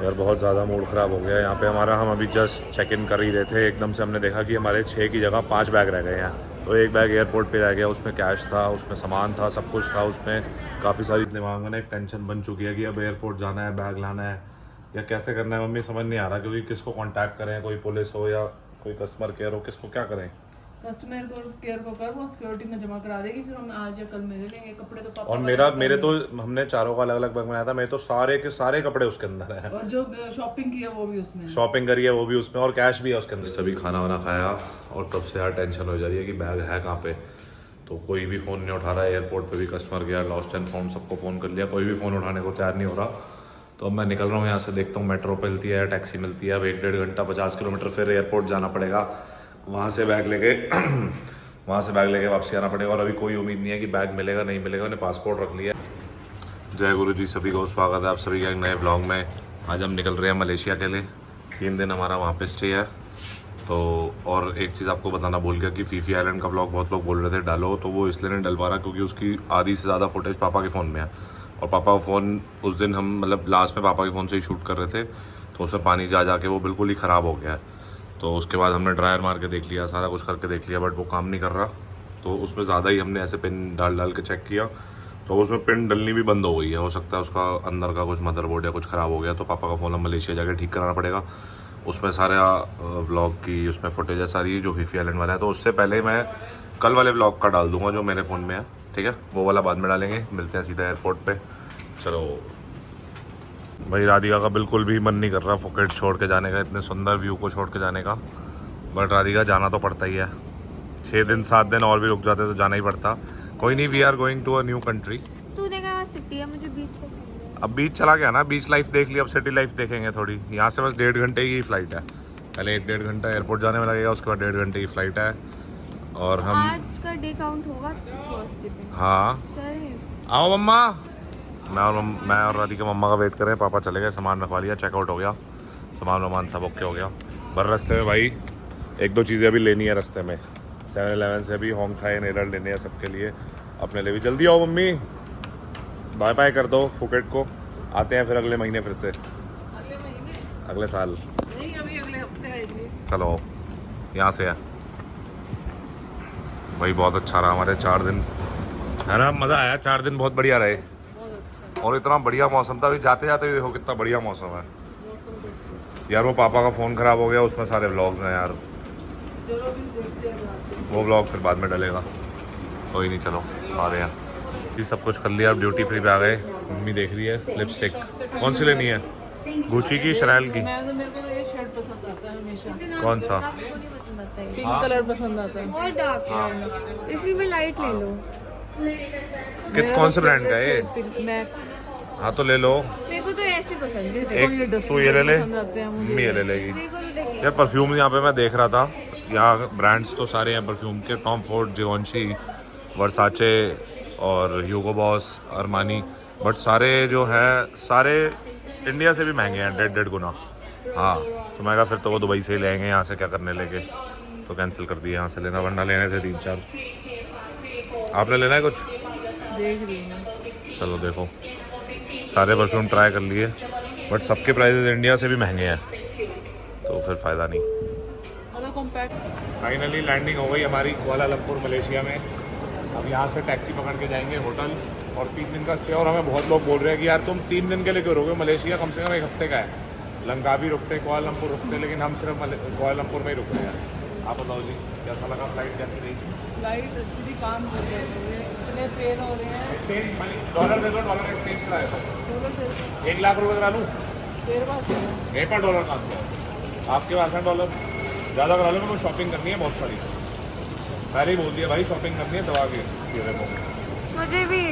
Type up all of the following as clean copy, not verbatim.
यार बहुत ज़्यादा मूड ख़राब हो गया यहाँ पे हमारा। हम अभी जस्ट चेक इन कर ही रहे थे, एकदम से हमने देखा कि हमारे 6 की जगह 5 बैग रह गए हैं। तो एक बैग एयरपोर्ट पे रह गया, उसमें कैश था, उसमें सामान था, सब कुछ था उसमें। काफ़ी सारी दिमाग में एक टेंशन बन चुकी है कि अब एयरपोर्ट जाना है, बैग लाना है या कैसे करना है। मम्मी समझ नहीं आ रहा क्योंकि किसको कॉन्टैक्ट करें, कोई पुलिस हो या कोई कस्टमर केयर हो, किसको क्या करें। कस्टमर केयर को कर, वो सिक्योरिटी में जमा करा देगी, फिर हम आज या कल मिल लेंगे। कपड़े तो पापा और मेरे तो हमने चारों का अलग अलग बैग बनाया था, मेरे तो सारे के सारे कपड़े उसके अंदर हैं। और जो शॉपिंग की है वो भी उसमें, शॉपिंग करी है वो भी उसमें, और कैश भी है उसके अंदर। सभी खाना वाना खाया और तब से यार टेंशन हो जा रही है कि बैग है कहाँ पे। तो कोई भी फ़ोन नहीं उठा रहा है। एयरपोर्ट पे भी customer care, lost and found सबको फ़ोन कर लिया, कोई भी फ़ोन उठाने को तैयार नहीं हो रहा। तो अब मैं निकल रहा हूँ यहाँ से, देखता हूँ मेट्रो पे मिलती है या टैक्सी मिलती है। अब 1-1.5 घंटा 50 किलोमीटर फिर एयरपोर्ट जाना पड़ेगा, वहाँ से बैग लेके वहाँ से बैग लेके वापसी आना पड़ेगा। और अभी कोई उम्मीद नहीं है कि बैग मिलेगा नहीं मिलेगा। मैंने पासपोर्ट रख लिया। जय गुरु जी, सभी को स्वागत है आप सभी के एक नए ब्लॉग में। आज हम निकल रहे हैं मलेशिया के लिए। 3 दिन हमारा वहाँ पे स्टे है। तो और एक चीज़ आपको बताना भूल गया कि फीफी आइलैंड का ब्लॉग बहुत लोग बोल रहे थे डालो, तो वो इसलिए नहीं डल पा रहा क्योंकि उसकी आधी से ज़्यादा फुटेज पापा के फ़ोन में है। और पापा का फ़ोन उस दिन हम मतलब लास्ट में पापा के फ़ोन से ही शूट कर रहे थे, तो उसमें पानी जा के वो बिल्कुल ही ख़राब हो गया है। तो उसके बाद हमने ड्रायर मार के देख लिया, सारा कुछ करके देख लिया, बट वो काम नहीं कर रहा। तो उसमें ज़्यादा ही हमने ऐसे पिन डाल के चेक किया, तो उसमें पिन डलनी भी बंद हो गई है। हो सकता है उसका अंदर का कुछ मदरबोर्ड या कुछ ख़राब हो गया। तो पापा का फ़ोन हम मलेशिया जाके ठीक कराना पड़ेगा। उसमें सारा व्लॉग की उसमें फुटेज है सारी जो फीफी आइलैंड वाला है। तो उससे पहले मैं कल वाले व्लॉग का डाल दूंगा जो मेरे फ़ोन में है, ठीक है। वो वाला बाद में डालेंगे। मिलते हैं सीधा एयरपोर्ट पे। चलो भाई, राधिका का बिल्कुल भी मन नहीं कर रहा फुकेट छोड़ के जाने का, इतने सुंदर व्यू को छोड़ के जाने का। बट राधिका जाना तो पड़ता ही है। 6 दिन 7 दिन और भी रुक जाते तो जाना ही पड़ता। कोई नहीं, we are going to a new country. तूने कहा सिटी है, मुझे बीच पसंद है। अब बीच चला गया ना, बीच लाइफ देख ली, अब सिटी लाइफ देखेंगे थोड़ी। यहाँ से बस 1.5 घंटे की फ़्लाइट है। पहले 1-1.5 घंटा एयरपोर्ट जाने में लगेगा, उसके बाद 1.5 घंटे की फ़्लाइट है। और हम आज का डे काउंट होगा फर्स्ट डे पे। हाँ, चल आओ मम्मा। मैं और राधिका मम्मा का वेट कर रहे हैं। पापा चले गए, सामान रखवा लिया, चेकआउट हो गया, सामान वामान सब ओके हो गया। बर रास्ते में भाई 1-2 चीज़ें अभी लेनी है रास्ते में। 7-11 से भी होंग थाई नेरल लेने हैं सबके लिए, अपने लिए भी। जल्दी आओ मम्मी, बाय बाय कर दो फुकेट को। आते हैं फिर अगले महीने फिर से, अगले महीने अगले साल नहीं, अभी अगले हफ्ते आएंगे। चलो यहाँ से है भाई। बहुत अच्छा रहा हमारे 4 दिन, है ना, मज़ा आया। 4 दिन बहुत बढ़िया रहे। बहुत अच्छा और इतना बढ़िया मौसम था, अभी जाते जाते भी देखो कितना बढ़िया मौसम है मौसम तो अच्छा। यार। वो पापा का फ़ोन ख़राब हो गया, उसमें सारे व्लॉग्स हैं यार। चलो भी देखते हैं जाते हैं। वो व्लॉग फिर बाद में डलेगा, कोई नहीं। चलो आ रहे हैं, ये सब कुछ कर लिया। अब ड्यूटी फ्री पे आ गए। मम्मी देख रही है लिपस्टिक, कौन सी लेनी है, गुची की, शनैल की? मैं तो, मेरे को ये शर्ट पसंद आता है हमेशा। कौन सा? आपको नहीं पसंद आता है? पिंक कलर पसंद आता है। और डार्क है, इसी में लाइट ले लो। कौन से ब्रांड का है ये? Pink MAC. हाँ तो ले लो। मेरे को तो ऐसे पसंद है। एक तू ये ले ले, पसंद आते हैं मुझे। मम्मी ये ले लेगी। मेरे को तो देखिए यार परफ्यूम यहाँ पे मैं देख रहा था, यहाँ ब्रांड्स तो सारे हैं परफ्यूम के, टॉम फोर्ड, जिवॉन्शी, वर्साचे और ह्यूगो बॉस, अरमानी। बट सारे जो हैं सारे इंडिया से भी महंगे हैं, 1.5 गुना। हाँ, तो मैं कहा फिर तो वो दुबई से ही लेंगे, यहाँ से क्या करने लेके। तो कैंसिल कर दिया, यहाँ से लेना, वरना लेने थे 3-4। आपने लेना है कुछ? देख रही हूँ। चलो देखो, सारे परफ्यूम ट्राई कर लिए, बट सबके प्राइसेस इंडिया से भी महंगे हैं, तो फिर फ़ायदा नहीं। मतलब कॉम्पैक्ट। फाइनली लैंडिंग हो गई हमारी कुआलालंपुर मलेशिया में। अब यहाँ से टैक्सी पकड़ के जाएंगे होटल, और 3 दिन का स्टे। और हमें बहुत लोग बोल रहे हैं कि यार तुम 3 दिन के लिए क्यों रुके, मलेशिया कम से कम 1 हफ्ते का है। लंकावी रुकते, कुआलालंपुर रुकते, लेकिन हम सिर्फ कुआलालंपुर में ही रुक रहे हैं। आप बताओ जी, कैसा लगा, फ्लाइट कैसी रही? फ्लाइट अच्छी थी, काम कर रहे हैं, इतने पेन हो रहे हैं। एक्सचेंज डॉलर दे दो, डॉलर एक्सचेंज कराए तो डॉलर तेरे 1 लाख रुपये करा लूँ। पास है? मेरे पास डॉलर कहाँ से है? आपके पास है डॉलर? ज़्यादा करा लो, मेरे को शॉपिंग करनी है बहुत सारी। पहले ही बोल दिया भाई, शॉपिंग करनी है दवा की। मुझे भी।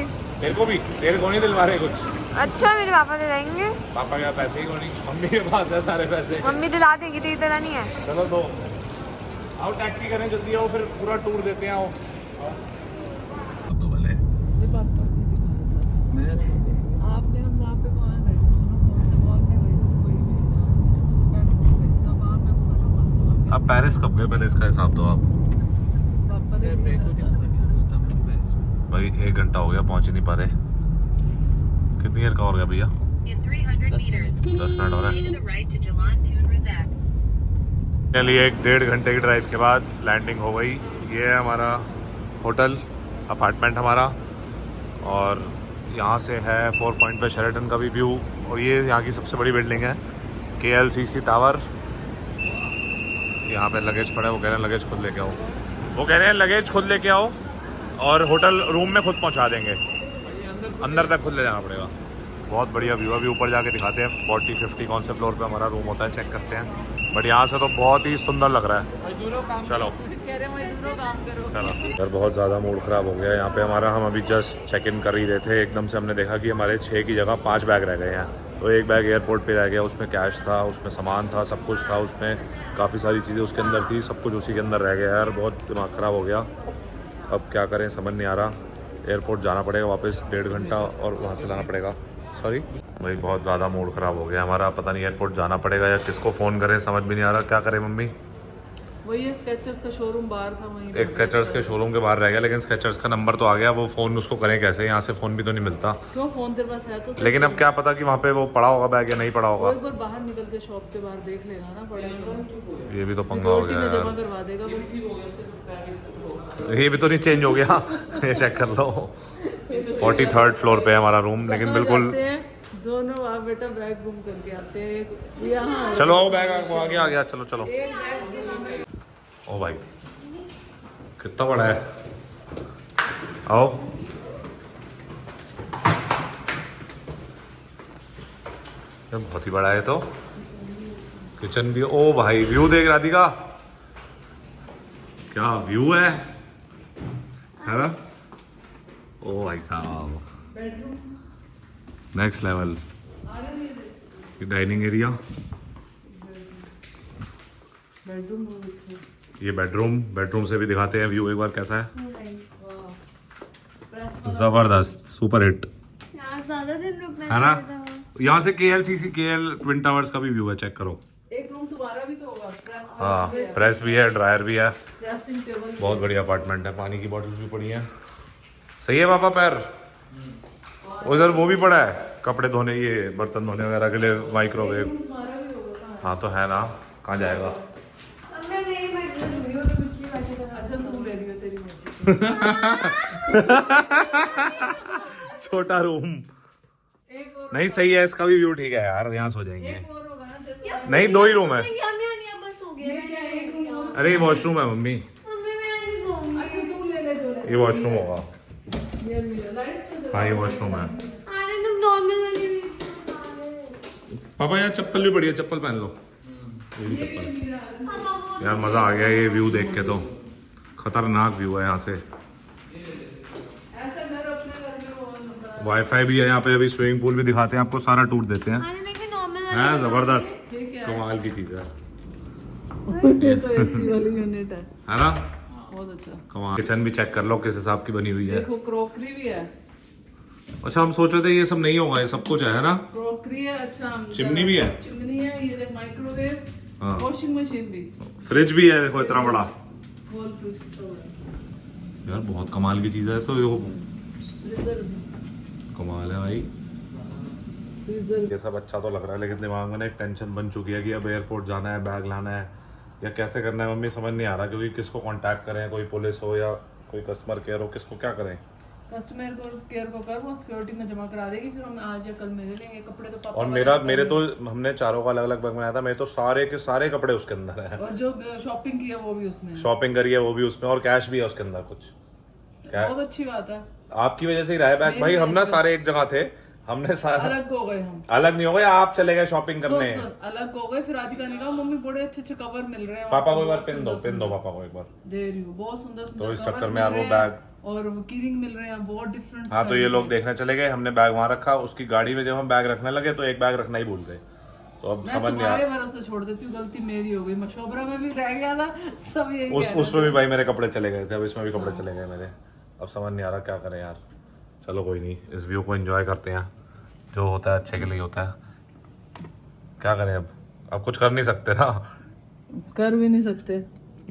तेरे को भी? तेरे को नहीं दिलवा रहे कुछ? अच्छा, मेरे पापा दिलाएंगे। पापा के पास पैसे ही को नहीं, मम्मी के पास है सारे पैसे। मम्मी दिला देगी, तेरी तरह नहीं है। चलो दो, आओ टैक्सी करें, जल्दी आओ, फिर पूरा टूर देते हैं। आओ तो भले ये पापा मैं आपने हम वहाँ पे कहाँ गए थे? कौन से मॉल में गए थे? दुबई में, बैंकॉक में। तब वहाँ पे हमारा अब पेरिस कब गए, पहले इसका हिसाब दो आप। पापा ने भाई 1 घंटा हो गया, पहुंच ही नहीं पा रहे। कितनी देर का हो गया भैया? In 300 meters, 10 मिनट हो रहे stay to the right to Jalan Tun Razak. हैं लिए 1-1.5 घंटे की ड्राइव के बाद लैंडिंग हो गई। ये है हमारा होटल अपार्टमेंट हमारा, और यहाँ से है 4 पॉइंट पे शेरेटन का भी व्यू। और ये यहाँ की सबसे बड़ी बिल्डिंग है KLCC टावर। यहाँ पे लगेज पड़ा है, वो कह रहे हैं लगेज खुद लेके आओ, वो कह रहे हैं लगेज खुद लेके आओ और होटल रूम में खुद पहुँचा देंगे, अंदर तक खुद ले जाना पड़ेगा। बहुत बढ़िया व्यू है, अभी ऊपर जाके दिखाते हैं 40-50 कौन से फ्लोर पे हमारा रूम होता है, चेक करते हैं। बट यहाँ से तो बहुत ही सुंदर लग रहा है। चलो चलो यार, बहुत ज़्यादा मूड ख़राब हो गया यहाँ पे हमारा। हम अभी जस्ट चेक इन कर ही रहे थे, एकदम से हमने देखा कि हमारे 6 की जगह 5 बैग रह गए हैं। तो एक बैग एयरपोर्ट पे रह गया, उसमें कैश था, उसमें सामान था, सब कुछ था, उसमें काफ़ी सारी चीज़ें उसके अंदर थी, सब कुछ उसी के अंदर रह गया यार। बहुत दिमाग ख़राब हो गया। अब क्या करें समझ नहीं आ रहा। एयरपोर्ट जाना पड़ेगा वापस 1.5 घंटा और वहाँ से लाना पड़ेगा। सॉरी भाई, बहुत ज़्यादा मूड ख़राब हो गया हमारा। पता नहीं एयरपोर्ट जाना पड़ेगा या किसको फ़ोन करें, समझ भी नहीं आ रहा। क्या करें मम्मी? वही स्केचर्स का शोरूम बाहर था, वहीं एक स्केचर्स के शोरूम के बाहर रह गया, लेकिन स्केचर्स का नंबर तो आ गया। वो फ़ोन उसको करें कैसे? यहाँ से फ़ोन भी तो नहीं मिलता। क्यों, फोन तेरे पास है तो? लेकिन अब क्या पता कि वहाँ पे वो पड़ा होगा बैग या नहीं पड़ा वो होगा। एक बार बाहर निकल के शॉप के बाहर देख लेगा ना, पड़ेगा। ये भी तो पंगा हो गया में जमा यार। करवा देगा बस। ये भी तो नहीं चेंज हो गया ये चेक कर लो। 43rd फ्लोर पे है हमारा रूम, लेकिन बिल्कुल दोनों बाप बेटा बैग गुम करके आते हैं यहाँ। चलो आओ, बैग आगे आ गया। चलो चलो। एक बैग ओ भाई कितना बड़ा है, आओ। ये बहुत ही बड़ा है तो। किचन भी, ओ भाई व्यू देख राधिका, क्या व्यू है ना? ओ भाई साहब next level. Dining area, bedroom, ये बेडरूम से भी दिखाते हैं व्यू एक बार कैसा है। जबरदस्त, सुपर हिट ज्यादा दिन रुकना है ना। यहाँ से KLCC ट्विन टावर्स का भी व्यू है, चेक करो। एक रूम तुम्हारा भी तो होगा, प्रेस हाँ, प्रेस भी है, ड्रायर भी है, ड्रेसिंग टेबल। बहुत बढ़िया अपार्टमेंट है। पानी की बॉटल्स भी पड़ी हैं। सही है पापा पैर। उधर वो भी पड़ा है कपड़े धोने, ये बर्तन धोने वगैरह के लिए माइक्रोवेव। हाँ तो है ना, कहाँ जाएगा? अच्छा तुम ले रही हो, तेरी मर्जी। छोटा रूम एक और नहीं, सही है, इसका भी व्यू ठीक है यार, यहाँ सो जाएंगे। एक और होगा ना तेरे को। नहीं, 2 ही रूम है। ये क्या है, एक रूम और? अरे ये वॉशरूम है मम्मी, अच्छा तू ले ले, जो ले। ये वॉशरूम होगा। ये मिला लाइट्स तो। हाँ ये वॉशरूम है। पापा यार चप्पल भी बढ़िया, चप्पल पहन लो। ये भी चप्पल। यार मज़ा आ गया ये व्यू देख के, तो खतरनाक व्यू है यहाँ से। ऐसा घर अपने घर में वो वाईफाई भी है यहाँ पे। अभी स्विमिंग पूल भी दिखाते हैं आपको, सारा टूर देते हैं। है जबरदस्त, ठीक है। कमाल की चीज़ है ये तो एसी वाली यूनिट है ना। बहुत अच्छा। कमाल। किचन भी चेक कर लो किस हिसाब की बनी हुई है। देखो क्रोकरी भी है। अच्छा हम सोच रहे थे ये सब नहीं होगा, ये सब कुछ है ना। क्रोकरी है, अच्छा चिमनी भी है। चिमनी है, ये देख माइक्रोवेव, हाँ। वॉशिंग मशीन भी, फ्रिज भी है, देखो इतना बड़ा होल फ्रिज कितना बड़ा। यार, बहुत कमाल की चीज़ है। तो ये फ्रीजर, कमाल है भाई। फ्रीजर। ये सब अच्छा तो लग रहा है, लेकिन दिमाग में ना एक टेंशन बन चुकी है कि अब एयरपोर्ट जाना है, बैग लाना है या कैसे करना है मम्मी, समझ नहीं आ रहा। क्योंकि किसको कांटेक्ट करें, कोई पुलिस हो या कोई कस्टमर केयर हो, किसको क्या करें। कस्टमर को केयर को कर, वो सिक्योरिटी में जमा करा देगी, फिर हम आज या कल मिले लेंगे। कपड़े तो पापा और मेरे तो हमने चारों का अलग अलग बैग बनाया था, मेरे तो सारे के सारे कपड़े उसके अंदर है। और जो शॉपिंग की है वो भी उसमें है। शॉपिंग करी है वो भी उसमें, और कैश भी है उसके अंदर कुछ। बहुत अच्छी बात है। आपकी वजह से ही रहा है बैग भाई। हम ना सारे एक जगह थे, हमने अलग हो गए हम। अलग नहीं हो गए, आप चले गए शॉपिंग करने। सुन, अलग हो गए। फिर राधिका ने कहा मम्मी बड़े अच्छे अच्छे कवर मिल रहे हैं। पापा को एक बार पिन दो पापा को एक बार। दे रही हूँ, बहुत सुंदर सुंदर। तो इस चक्कर में यार वो बैग और कीरिंग मिल रहे हैं, बहुत डिफरेंट। हाँ तो ये लोग देखने चले गए, हमने बैग वहां रखा। उसकी गाड़ी में जब हम बैग रखने लगे तो एक बैग रखना ही भूल गए। तो अब मैं समझ नहीं आ तुम्हारे भरोसे छोड़ देती हूँ, गलती मेरी हो गई। मशोबरा में भी रह गया था, सब यही कह रहे उसमें भी भाई मेरे कपड़े चले गए थे, अब इसमें भी कपड़े चले गए मेरे। अब समझ नहीं आ रहा क्या करें यार। चलो कोई नहीं, इस व्यू को एंजॉय करते हैं, जो होता है अच्छे के लिए होता है। क्या करें अब कुछ कर नहीं सकते ना। कर भी नहीं सकते।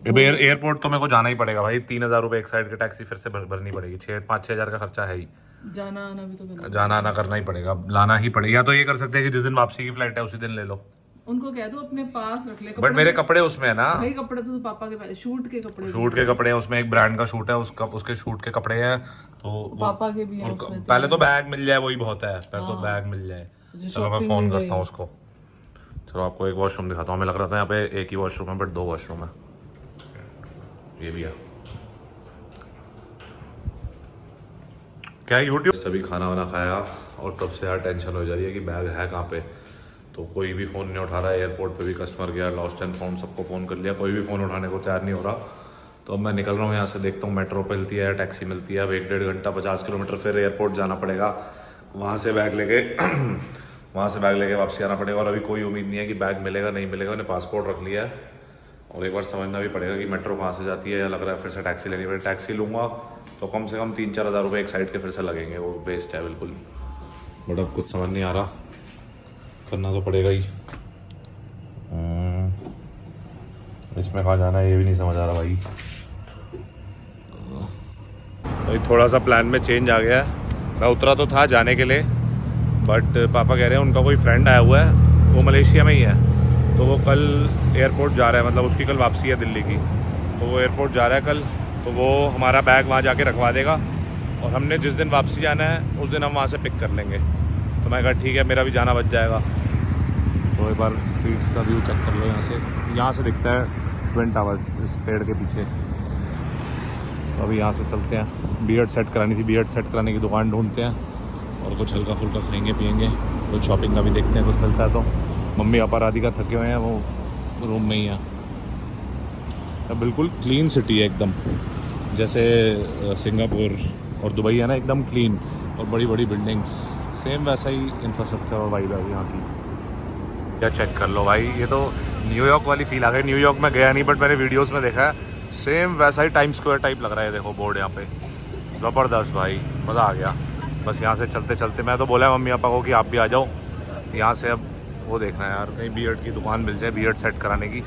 एयरपोर्ट तो मेरे को जाना ही पड़ेगा भाई। 3,000 रुपये एक साइड की टैक्सी फिर से भरनी पड़ेगी। 5-6 हज़ार का खर्चा है ही। जाना आना भी तो करना। जाना आना करना ही पड़ेगा, लाना ही पड़ेगा। या तो ये कर सकते हैं कि जिस दिन वापसी की फ्लाइट है उसी दिन ले लो, उनको कह दो अपने पास रख ले बट मेरे कपड़े उसमें है ना, भाई कपड़े तो पापा के शूट के कपड़े शूट के कपड़े हैं उसमें, एक ब्रांड का शूट है उसका, उसके शूट के कपड़े हैं तो पापा के भी हैं और उसमें। पहले तो बैग मिल जाए वही बहुत है, पहले तो बैग मिल जाए। चलो मैं फोन करता हूँ उसको। चलो आपको एक वॉशरूम दिखाता हूँ। हमें लग रहा था यहाँ पे एक ही वॉशरूम है बट 2 वॉशरूम है। ये भी है क्या यूट्यूब। सभी खाना वाना खाया और तब से यार टेंशन हो जा रही है कि बैग है कहाँ पे, तो कोई भी फ़ोन नहीं उठा रहा है। एयरपोर्ट पे भी कस्टमर गया, लॉस्ट एंड फाउंड सबको फ़ोन कर लिया, कोई भी फ़ोन उठाने को तैयार नहीं हो रहा। तो अब मैं निकल रहा हूँ यहाँ से, देखता हूँ मेट्रो मिलती है या टैक्सी मिलती है। अब 1-1.5 घंटा 50 किलोमीटर फिर एयरपोर्ट जाना पड़ेगा, वहाँ से बैग लेके वापसी आना पड़ेगा। और अभी कोई उम्मीद नहीं है कि बैग मिलेगा नहीं मिलेगा। मैंने पासपोर्ट रख लिया है और एक बार समझना भी पड़ेगा कि मेट्रो कहाँ से जाती है, या लग रहा है फिर से टैक्सी लेनी पड़ेगी। टैक्सी लूँगा तो कम से कम 3-4 हज़ार रुपये एक साइड के फिर से लगेंगे, वो वेस्ट है बिल्कुल। बट अब कुछ समझ नहीं आ रहा, करना तो पड़ेगा ही। इसमें कहाँ जाना है ये भी नहीं समझ आ रहा भाई। भाई थोड़ा सा प्लान में चेंज आ गया है। मैं उतरा तो था जाने के लिए, बट पापा कह रहे हैं उनका कोई फ्रेंड आया हुआ है, वो मलेशिया में ही है, तो वो कल एयरपोर्ट जा रहा है, मतलब उसकी कल वापसी है दिल्ली की, तो वो एयरपोर्ट जा रहा है कल, तो वो हमारा बैग वहाँ जाके रखवा देगा और हमने जिस दिन वापसी जाना है उस दिन हम वहाँ से पिक कर लेंगे। तो मैं कहा ठीक है, मेरा भी जाना बच जाएगा। तो एक बार स्ट्रीट्स का व्यू चेक कर लो यहाँ से दिखता है ट्विन टावर्स इस पेड़ के पीछे। तो अभी यहाँ से चलते हैं, बियर्ड सेट करानी थी, बियर्ड सेट कराने की दुकान ढूंढते हैं और कुछ हल्का फुल्का खाएंगे पियेंगे, कुछ शॉपिंग का भी देखते हैं कुछ मिलता है तो। मम्मी पापा राधिका थके हुए हैं, वो रूम में ही है। बिल्कुल क्लीन सिटी है एकदम, जैसे सिंगापुर और दुबई है ना, एकदम क्लीन और बड़ी बड़ी बिल्डिंग्स, सेम वैसा ही इंफ्रास्ट्रक्चर और वाइब है यहाँ की। क्या चेक कर लो भाई, ये तो न्यूयॉर्क वाली फील आ गई। न्यूयॉर्क में गया नहीं बट मैंने वीडियोस में देखा है, सेम वैसा ही टाइम स्क्वायर टाइप लग रहा है। देखो बोर्ड यहाँ पे, ज़बरदस्त भाई, मज़ा आ गया। बस यहाँ से चलते चलते मैं तो बोला मम्मी पापा को कि आप भी आ जाओ यहाँ से। अब वो देखना है यार, कहीं बियर्ड की दुकान मिल जाए, बियर्ड सेट कराने की,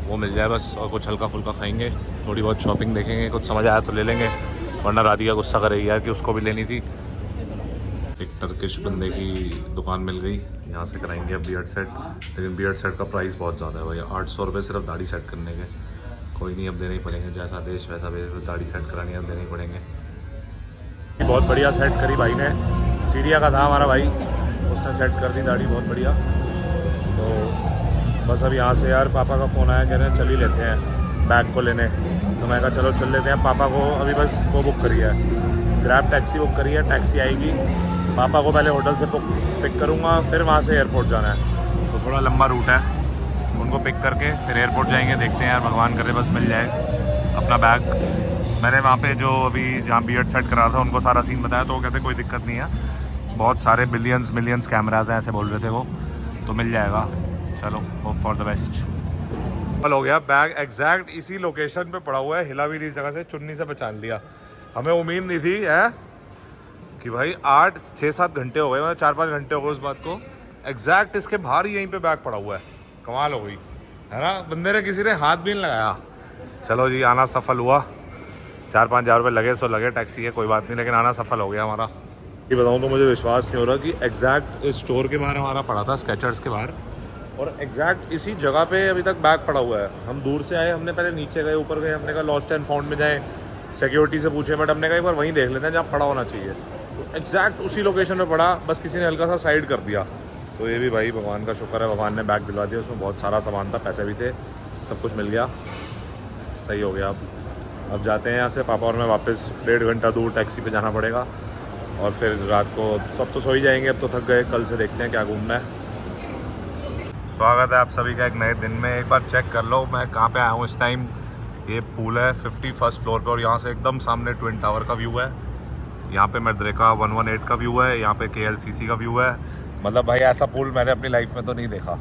वो मिल जाए बस। और कुछ हल्का फुल्का खाएंगे, थोड़ी बहुत शॉपिंग देखेंगे, कुछ समझ आया तो ले लेंगे, वरना राधिका गुस्सा करेगी यार कि उसको भी लेनी थी। एक टर्किश बंदे की दुकान मिल गई, यहाँ से कराएंगे अब बियर्ड सेट। लेकिन बियर्ड सेट का प्राइस बहुत ज़्यादा है भाई, 800 रुपये सिर्फ दाढ़ी सेट करने के। कोई नहीं, अब देने ही पड़ेंगे, जैसा देश वैसा भेज, दाढ़ी सेट करानी है अब देने ही पड़ेंगे। बहुत बढ़िया सेट करी भाई ने, सीरिया का था हमारा भाई, उसने सेट कर दी दाढ़ी बहुत बढ़िया। तो बस अब यहाँ से यार पापा का फ़ोन आया, कह रहे हैं चल ही लेते हैं बैग को लेने। तो मैं कहा चलो चल लेते हैं। पापा को अभी बस वो बुक करी है, ग्रैब टैक्सी बुक करी है, टैक्सी आएगी, पापा को पहले होटल से पिक करूँगा, फिर वहाँ से एयरपोर्ट जाना है। तो थोड़ा लंबा रूट है, उनको पिक करके फिर एयरपोर्ट जाएंगे। देखते हैं यार, भगवान करे बस मिल जाए अपना बैग। मैंने वहाँ पे जो अभी जहाँ बियर्ड सेट करा था उनको सारा सीन बताया, तो वो कहते कोई दिक्कत नहीं है, बहुत सारे मिलियंस कैमराज हैं, ऐसे बोल रहे थे वो, तो मिल जाएगा। चलो होप फॉर द बेस्ट। हो गया, बैग एग्जैक्ट इसी लोकेशन पे पड़ा हुआ है, हिला भी नहीं, इस जगह से चुन्नी से पहचान लिया। हमें उम्मीद नहीं थी है कि भाई 8-6-7 घंटे हो गए, मतलब 4-5 घंटे हो गए उस बात को, एग्जैक्ट इसके बाहर ही यहीं पे बैग पड़ा हुआ है। कमाल हो गई है ना, बंदे ने किसी ने हाथ भी नहीं लगाया। चलो जी, आना सफल हुआ। 4-5 हज़ार रुपये लगे सो लगे, टैक्सी है कोई बात नहीं, लेकिन आना सफल हो गया हमारा। ये बताऊँ तो मुझे विश्वास नहीं हो रहा कि एग्जैक्ट इस स्टोर के बाहर हमारा पड़ा था, स्केचर्स के बाहर, और एग्जैक्ट इसी जगह पे अभी तक बैग पड़ा हुआ है। हम दूर से आए, हमने पहले नीचे गए, ऊपर गए, हमने कहा लॉस्ट एंड फाउंड में जाएँ, सिक्योरिटी से पूछे, बट हमने कहा एक बार वहीं देख लेते हैं जहाँ पड़ा होना चाहिए। तो एग्जैक्ट उसी लोकेशन पे पड़ा, बस किसी ने हल्का सा साइड कर दिया। तो ये भी भाई भगवान का शुक्र है, भगवान ने बैग दिलवा दिया। उसमें बहुत सारा सामान था, पैसे भी थे, सब कुछ मिल गया, सही हो गया। अब जाते हैं यहाँ से, पापा और मैं वापस 1.5 घंटा दूर टैक्सी पे जाना पड़ेगा, और फिर रात को सब तो सो ही जाएंगे, अब तो थक गए, कल से देखते हैं क्या घूमना है। स्वागत है आप सभी का एक नए दिन में। एक बार चेक कर लो मैं कहाँ पे आया हूँ इस टाइम। ये पूल है 51st फ्लोर पे, और यहाँ से एकदम सामने ट्विन टावर का व्यू है। यहाँ पे मद्रेका 118 का व्यू है, यहाँ पे KLCC का व्यू है। मतलब भाई ऐसा पूल मैंने अपनी लाइफ में तो नहीं देखा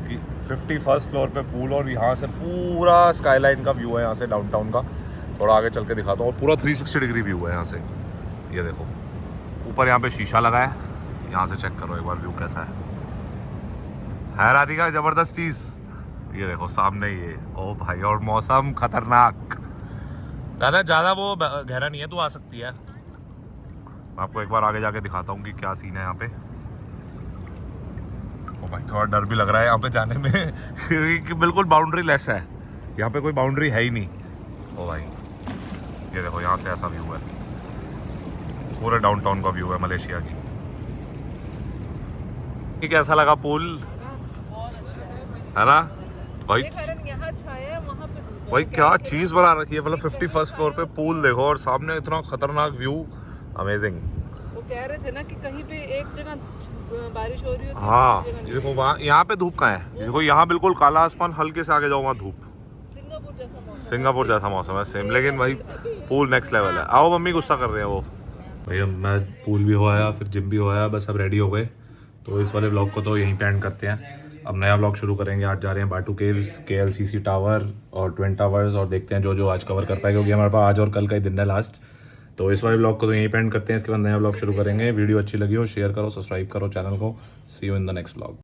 कि 51st फ्लोर पे पूल, और यहाँ से पूरा स्काईलाइन का व्यू है, यहाँ से डाउनटाउन का। थोड़ा आगे चल के दिखाता हूँ, और पूरा 360 डिग्री व्यू है यहाँ से। ये देखो ऊपर यहाँ पे शीशा लगा है, यहाँ से चेक करो एक बार व्यू कैसा है राधिका, ज़बरदस्त चीज़। ये देखो सामने ये, ओ भाई, और मौसम खतरनाक। दादा ज़्यादा वो गहरा नहीं है, तू आ सकती है। मैं आपको एक बार आगे जाके दिखाता हूँ कि क्या सीन है यहाँ पे। ओ भाई थोड़ा डर भी लग रहा है यहाँ पे जाने में क्योंकि बिल्कुल बाउंड्री लेस है, यहाँ पे कोई बाउंड्री है ही नहीं। ओ भाई ये देखो यहाँ से ऐसा व्यू है, पूरे डाउनटाउन का व्यू है मलेशिया की। कैसा लगा पूल, है ना भाई? यहाँ छाया है, वहाँ पे धूप है। भाई क्या चीज बना रखी है, मतलब 51st फ्लोर पे पूल देखो और सामने इतना खतरनाक व्यू, अमेजिंग। वो कह रहे थे ना कि कहीं पे एक जगह बारिश हो रही है, हाँ ये देखो वहाँ, यहाँ पे धूप कहाँ है, ये देखो यहाँ बिल्कुल काला आसमान, हल्के से आगे जाओ वहाँ धूप। सिंगापुर जैसा मौसम है सेम, लेकिन भाई पूल नेक्स्ट लेवल है। आओ मम्मी गुस्सा कर रहे हैं वो। भाई मैं पूल भी हो आया, फिर जिम भी हो आया, बस अब रेडी हो गए। तो इस वाले ब्लॉग को तो यहीं पे एंड करते हैं, अब नया ब्लॉग शुरू करेंगे। आज जा रहे हैं बाटू केव्स, KLCC टावर और ट्विन टावर्स, और देखते हैं जो जो आज कवर कर पाए, क्योंकि हमारे पास आज और कल का ही दिन है लास्ट। तो इस वाले ब्लॉग को तो यहीं पे एंड करते हैं, इसके बाद नया ब्लॉग शुरू करेंगे। वीडियो अच्छी लगी हो शेयर करो, सब्सक्राइब करो चैनल को। See you in the next blog.